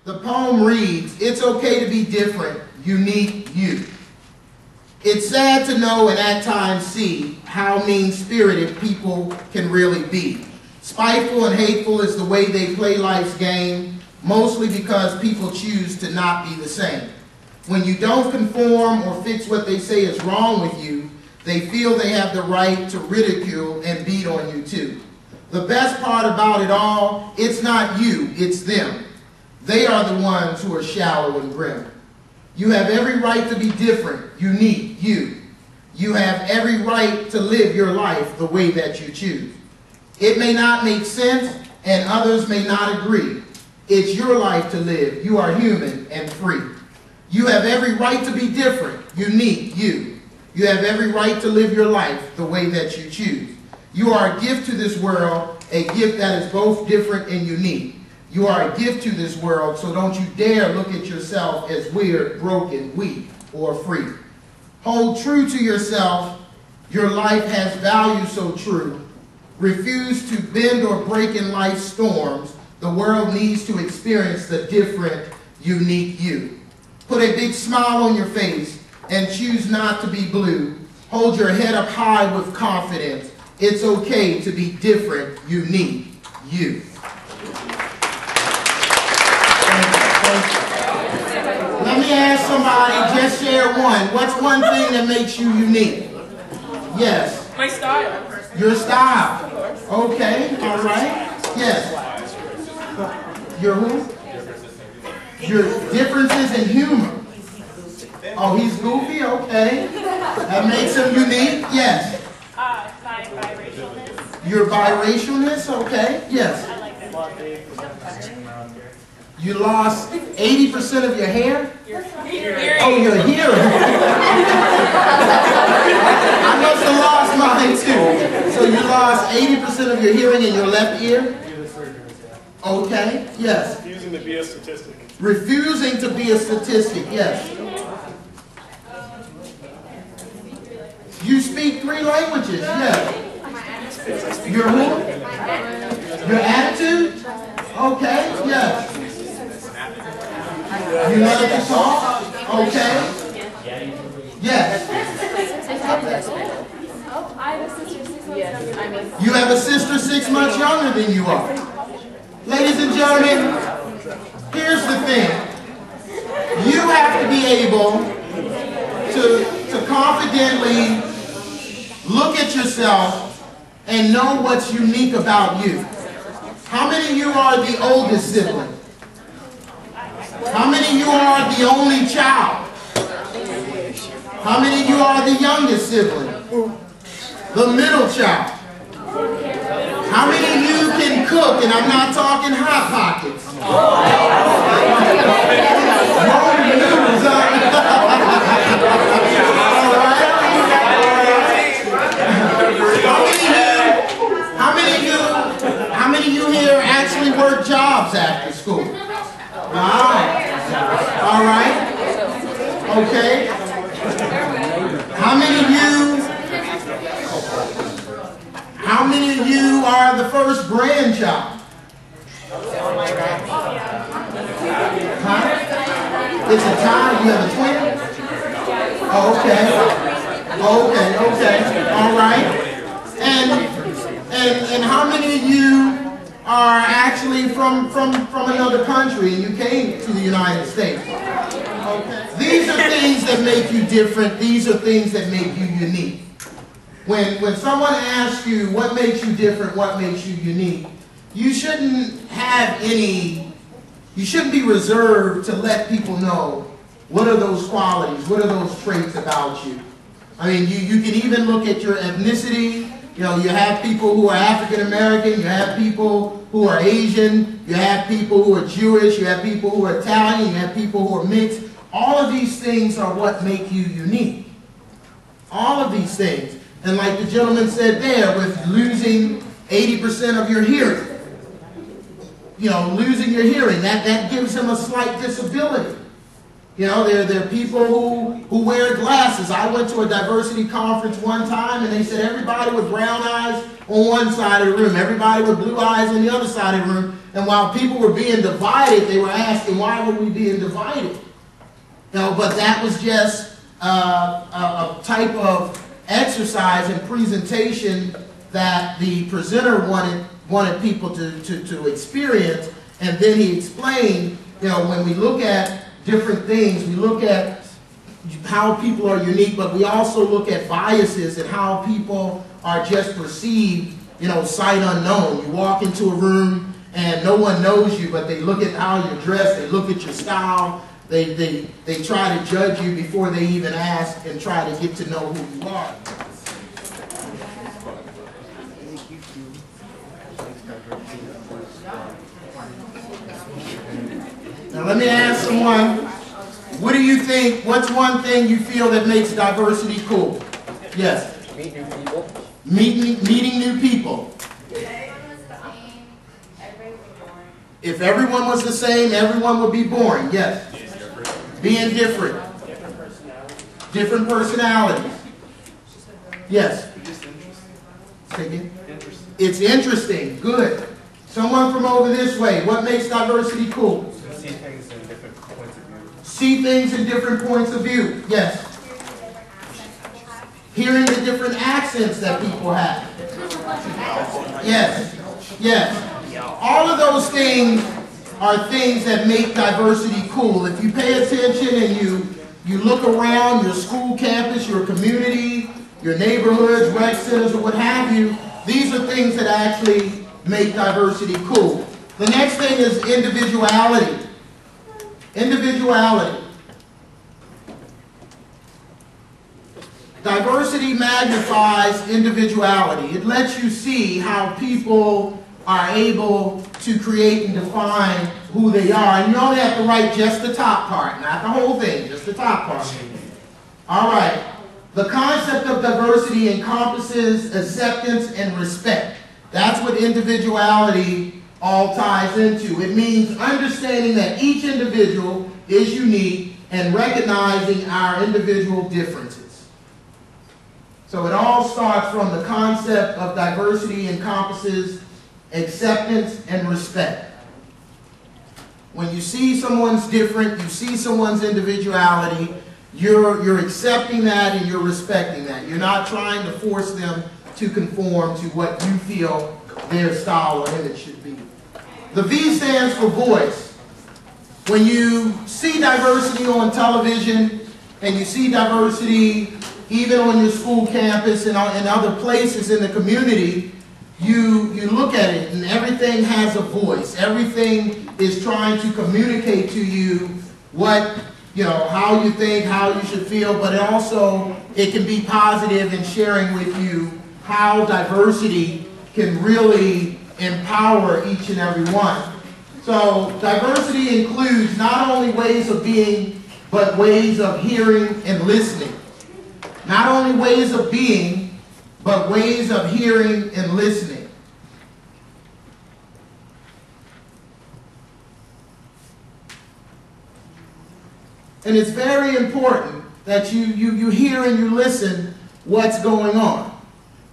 The poem reads, "It's okay to be different, unique you." It's sad to know and at times see how mean-spirited people can really be. Spiteful and hateful is the way they play life's game, mostly because people choose to not be the same. When you don't conform or fix what they say is wrong with you, they feel they have the right to ridicule and beat on you too. The best part about it all, it's not you, it's them. They are the ones who are shallow and grim. You have every right to be different, unique, you. You have every right to live your life the way that you choose. It may not make sense, and others may not agree. It's your life to live. You are human and free. You have every right to be different, unique, you. You have every right to live your life the way that you choose. You are a gift to this world, a gift that is both different and unique. You are a gift to this world, so don't you dare look at yourself as weird, broken, weak, or free. Hold true to yourself. Your life has value so true. Refuse to bend or break in life's storms. The world needs to experience the different, unique you. Put a big smile on your face and choose not to be blue. Hold your head up high with confidence. It's okay to be different, unique you. Let me ask somebody, just share one. What's one thing that makes you unique? Yes. My style. Your style. Okay, all right. Yes. Your who? Your differences in humor. Oh, he's goofy? Okay. That makes him unique? Yes. My biracialness. Your biracialness? Okay. Yes. I like that. You lost 80% of your hair? Hearing. Oh, your hearing. I must have lost mine too. So you lost 80% of your hearing in your left ear? Okay, yes. Refusing to be a statistic. Refusing to be a statistic, yes. You speak 3 languages, yes. Your who? Your attitude? Okay, yes. You know that you talk? Okay. Yes. You have a sister 6 months younger than you are. Ladies and gentlemen, here's the thing. You have to be able to confidently look at yourself and know what's unique about you. How many of you are the oldest sibling? How many of you are the only child? How many of you are the youngest sibling? The middle child? How many of you can cook, and I'm not talking Hot Pockets? How many of you here actually work jobs after school? Wow. All right. Okay. How many of you are the first grandchild? Huh? It's a tie. You have a twin? Oh, okay. Okay. All right. And how many of you are actually from another country and you came to the United States? Okay. These are things that make you different. These are things that make you unique. When someone asks you what makes you different, what makes you unique, you shouldn't be reserved to let people know what are those qualities, what are those traits about you. I mean, you can even look at your ethnicity. You know, you have people who are African American, you have people who are Asian, you have people who are Jewish, you have people who are Italian, you have people who are mixed. All of these things are what make you unique. All of these things. And like the gentleman said there, with losing 80% of your hearing, you know, losing your hearing, that gives him a slight disability. You know, there are people who wear glasses. I went to a diversity conference one time and they said everybody with brown eyes on one side of the room, everybody with blue eyes on the other side of the room. And while people were being divided, they were asking, why were we being divided? You know, but that was just a type of exercise and presentation that the presenter wanted people to experience. And then he explained, you know, when we look at different things, we look at how people are unique, but we also look at biases and how people are just perceived, you know, sight unknown. You walk into a room and no one knows you, but they look at how you're dressed, they look at your style, they try to judge you before they even ask and try to get to know who you are. Now let me ask someone, what do you think, what's one thing you feel that makes diversity cool? Yes? Meet new people. Meeting new people. If everyone was the same, everyone would be boring. Yes? Being different. Different personalities. Yes? Say again? It's interesting. Good. Someone from over this way. What makes diversity cool? See things in different points of view. See things in different points of view. Yes. Hearing the different accents that people have. Yes. Yes. All of those things are things that make diversity cool. If you pay attention and you look around your school campus, your community, your neighborhoods, rec centers, or what have you, these are things that actually make diversity cool. The next thing is individuality. Individuality. Diversity magnifies individuality. It lets you see how people are able to create and define who they are. And you only have to write just the top part, not the whole thing, just the top part. All right. The concept of diversity encompasses acceptance and respect. That's what individuality all ties into. It means understanding that each individual is unique and recognizing our individual differences. So it all starts from the concept of diversity encompasses acceptance and respect. When you see someone's different, you see someone's individuality, you're accepting that and you're respecting that. You're not trying to force them to conform to what you feel their style or image should be. The V stands for voice. When you see diversity on television and you see diversity even on your school campus and other places in the community, you look at it and everything has a voice. Everything is trying to communicate to you what, you know, how you think, how you should feel, but it can be positive in sharing with you how diversity can really empower each and every one. So diversity includes not only ways of being, but ways of hearing and listening. Not only ways of being, but ways of hearing and listening. And it's very important that you hear and you listen what's going on.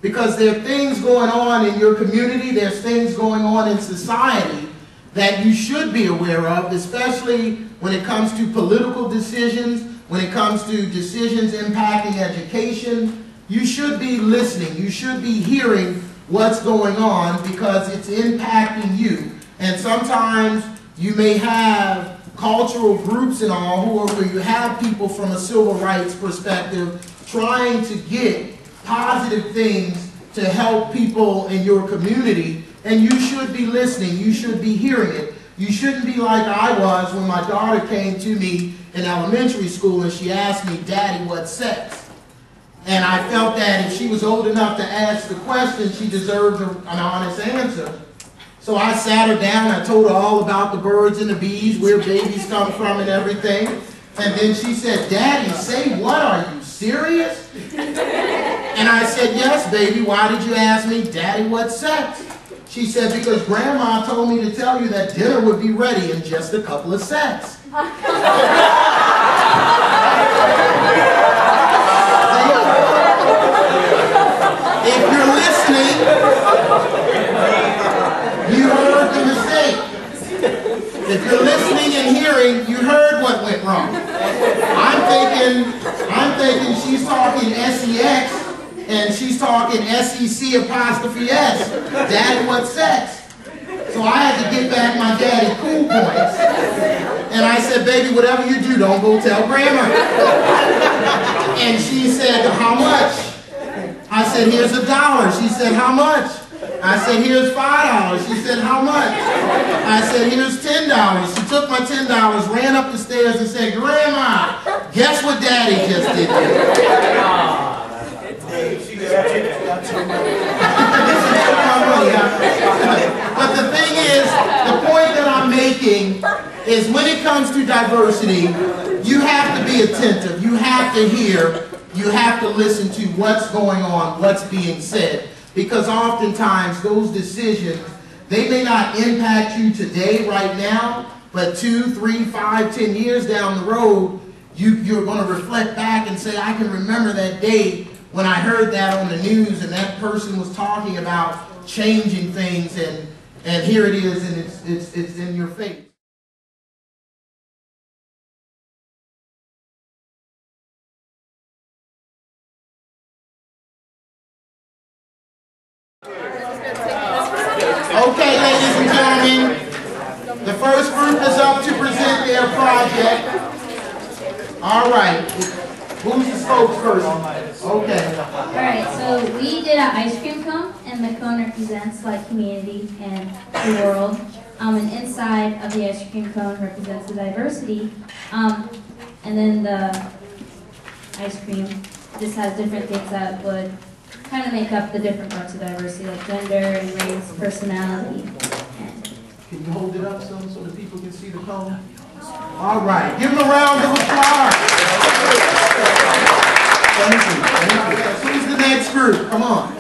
Because there are things going on in your community, there's things going on in society that you should be aware of, especially when it comes to political decisions, when it comes to decisions impacting education. You should be listening. You should be hearing what's going on because it's impacting you. And sometimes you may have cultural groups and all where you have people from a civil rights perspective trying to get positive things to help people in your community, and you should be listening. You should be hearing it. You shouldn't be like I was when my daughter came to me in elementary school and she asked me, "Daddy, what's sex?" And I felt that if she was old enough to ask the question, she deserved an honest answer. So I sat her down, I told her all about the birds and the bees, where babies come from and everything. And then she said, "Daddy, say what? Are you serious?" And I said, "Yes, baby. Why did you ask me, Daddy, what's sex?" She said, "Because Grandma told me to tell you that dinner would be ready in just a couple of seconds." If you're listening, you heard the mistake. thinking she's talking SEX and she's talking SEC apostrophe S. Daddy, what's sex? So I had to get back my daddy cool points. And I said, baby, whatever you do, don't go tell grandma. And she said, how much? I said, here's $1. She said, how much? I said, here's $5. She said, how much? I said, here's $10. She took my $10, ran up the stairs and said, Grandma, guess what Daddy just did But the thing is, the point that I'm making is when it comes to diversity, you have to be attentive. You have to hear. You have to listen to what's going on, what's being said. Because oftentimes those decisions, they may not impact you today, right now, but 2, 3, 5, 10 years down the road, you're going to reflect back and say, I can remember that day when I heard that on the news and that person was talking about changing things, and here it is, and it's in your face. Okay, ladies and gentlemen, the first group is up to present their project. All right, who's the spokesperson? Okay. All right, so we did an ice cream cone, and the cone represents like community and the world. And inside of the ice cream cone represents the diversity. And then the ice cream just has different things that would kind of make up the different parts of diversity, like gender and race, personality. Can you hold it up so the people can see the cone? All right, give them a round of applause. Thank you. Thank you. Who's the next group? Come on.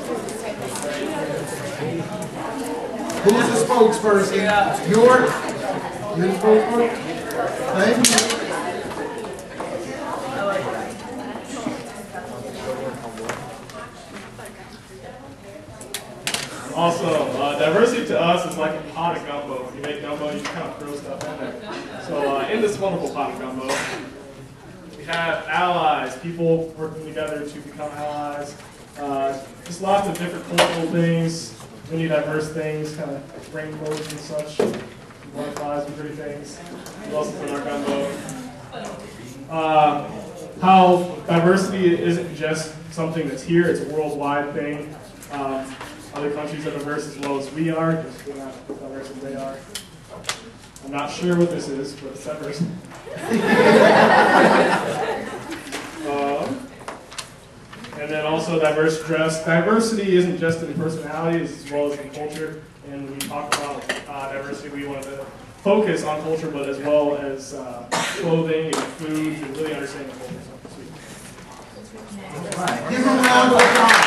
Who's the spokesperson? You're the spokesperson? Thank you. Awesome. Diversity to us is like a pot of gumbo. When you make gumbo, you kind of throw stuff in there. So in this wonderful pot of gumbo, we have allies, people working together to become allies. Just lots of different cultural things, many diverse things, kind of rainbows and such, butterflies and pretty things. What else is in our gumbo? How diversity isn't just something that's here, it's a worldwide thing. Other countries are diverse as well as we are, because we're not as diverse as they are. I'm not sure what this is, but it's diverse. And then also diverse dress. Diversity isn't just in personalities as well as in culture. And when we talk about diversity, we want to focus on culture, but as well as clothing and food, and really understand the culture. All right. Give them a round of applause.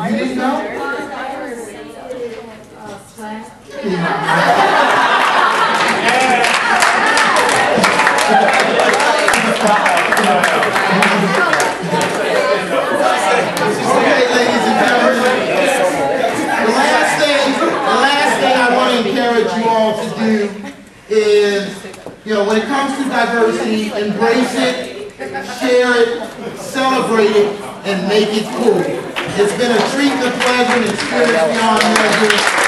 You didn't know? Okay, ladies and gentlemen, the last thing I want to encourage you all to do is, when it comes to diversity, embrace it, share it, celebrate it, and make it cool. It's been a treat and a pleasure and experience beyond measure.